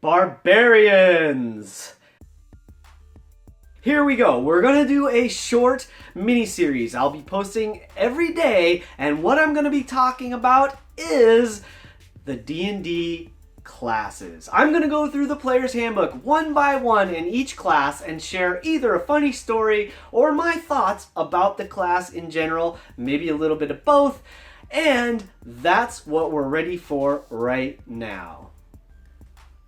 Barbarians! Here we go. We're gonna do a short mini-series. I'll be posting every day, and what I'm gonna be talking about is the D&D classes. I'm gonna go through the player's handbook one by one in each class and share either a funny story or my thoughts about the class in general, maybe a little bit of both, and that's what we're ready for right now.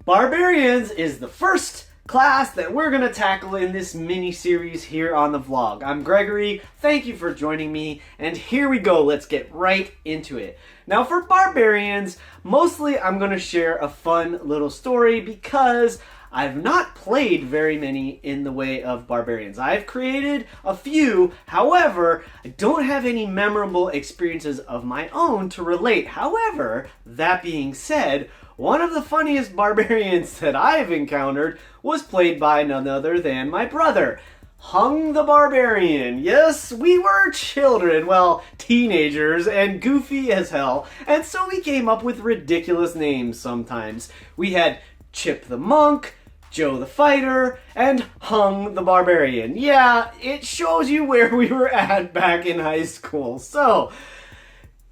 Barbarians is the first class that we're going to tackle in this mini-series here on the vlog. I'm Gregory, thank you for joining me, and here we go, let's get right into it. Now for Barbarians, mostly I'm going to share a fun little story because I've not played very many in the way of Barbarians. I've created a few, however, I don't have any memorable experiences of my own to relate. However, that being said, one of the funniest Barbarians that I've encountered was played by none other than my brother, Hung the Barbarian. Yes, we were children, well, teenagers, and goofy as hell, and so we came up with ridiculous names sometimes. We had Chip the Monk, Joe the Fighter, and Hung the Barbarian. Yeah, it shows you where we were at back in high school. So,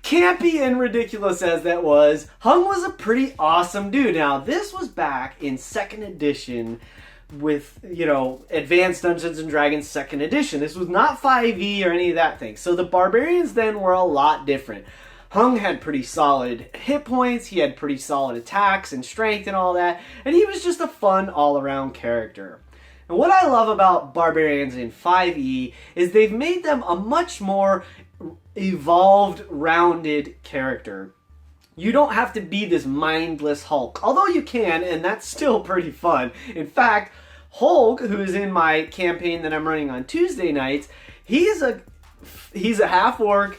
campy and ridiculous as that was, Hung was a pretty awesome dude. Now, this was back in 2nd edition with, Advanced Dungeons & Dragons 2nd edition. This was not 5e or any of that thing. So the Barbarians then were a lot different. Hung had pretty solid hit points, he had pretty solid attacks and strength and all that, and he was just a fun all-around character. And what I love about Barbarians in 5e is they've made them a much more evolved, rounded character. You don't have to be this mindless Hulk, although you can, and that's still pretty fun. In fact, Hulk, who is in my campaign that I'm running on Tuesday nights, he's a half-orc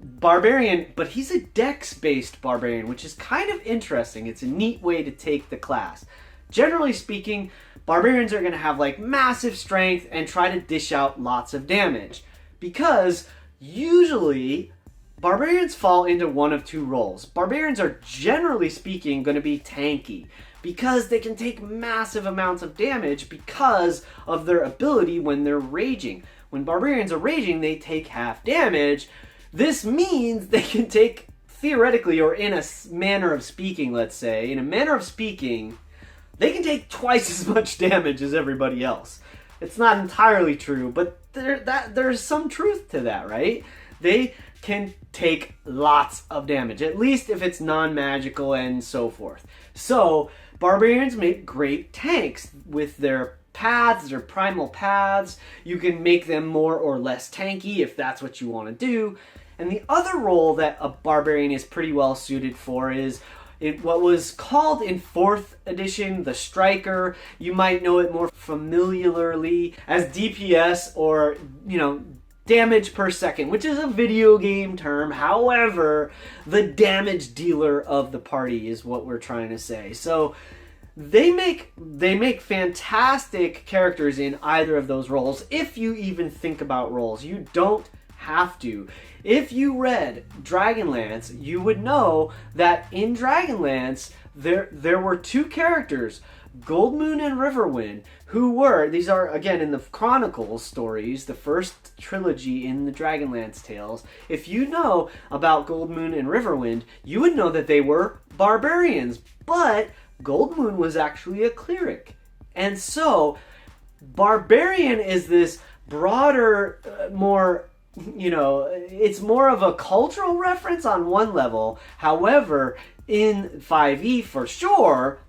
barbarian, but he's a dex-based barbarian, which is kind of interesting. It's a neat way to take the class. Generally speaking, barbarians are going to have like massive strength and try to dish out lots of damage, because usually barbarians fall into one of two roles. Barbarians are generally speaking going to be tanky because they can take massive amounts of damage because of their ability when they're raging. When barbarians are raging, they take half damage. This means they can take, theoretically, or in a manner of speaking, let's say, in a manner of speaking, they can take twice as much damage as everybody else. It's not entirely true, but there's some truth to that, right? They can take lots of damage, at least if it's non-magical and so forth. So, barbarians make great tanks with their paths, their primal paths. You can make them more or less tanky if that's what you want to do. And the other role that a barbarian is pretty well suited for is what was called in 4th edition the Striker. You might know it more familiarly as DPS, or, damage per second, which is a video game term. However, the damage dealer of the party is what we're trying to say. So they make fantastic characters in either of those roles, if you even think about roles. You don't have to. If you read Dragonlance, you would know that in Dragonlance there were two characters, Goldmoon and Riverwind, who were, these are again in the Chronicles stories, the first trilogy in the Dragonlance tales. If you know about Goldmoon and Riverwind, you would know that they were barbarians, but Goldmoon was actually a cleric. And so barbarian is this broader, more, it's more of a cultural reference on one level. However, in 5e for sure,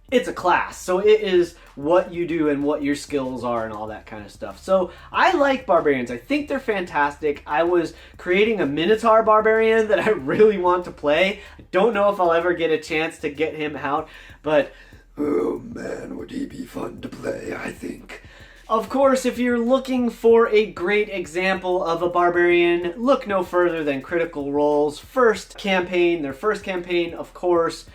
it's a class. So it is what you do and what your skills are and all that kind of stuff. So I like barbarians. I think they're fantastic. I was creating a Minotaur barbarian that I really want to play. I don't know if I'll ever get a chance to get him out, but oh man, would he be fun to play, I think. Of course, if you're looking for a great example of a barbarian, look no further than Critical Role's first campaign. Their first campaign, of course,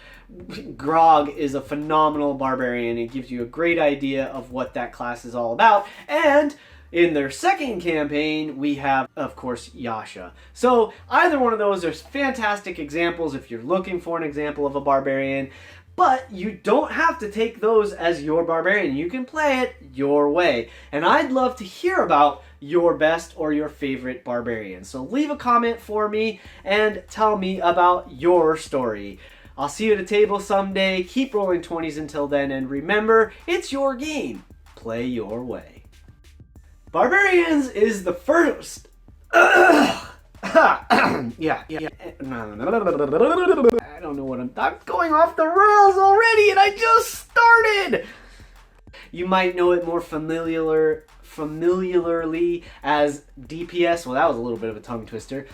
Grog is a phenomenal barbarian. It gives you a great idea of what that class is all about. And in their second campaign, we have, of course, Yasha. So either one of those are fantastic examples if you're looking for an example of a barbarian. But you don't have to take those as your barbarian. You can play it your way. And I'd love to hear about your best or your favorite barbarian. So leave a comment for me and tell me about your story. I'll see you at a table someday. Keep rolling 20s until then, and remember, it's your game. Play your way. Barbarians is the first... yeah. I don't know what I'm going off the rails already, and I just started! You might know it more familiarly as DPS. Well, that was a little bit of a tongue twister.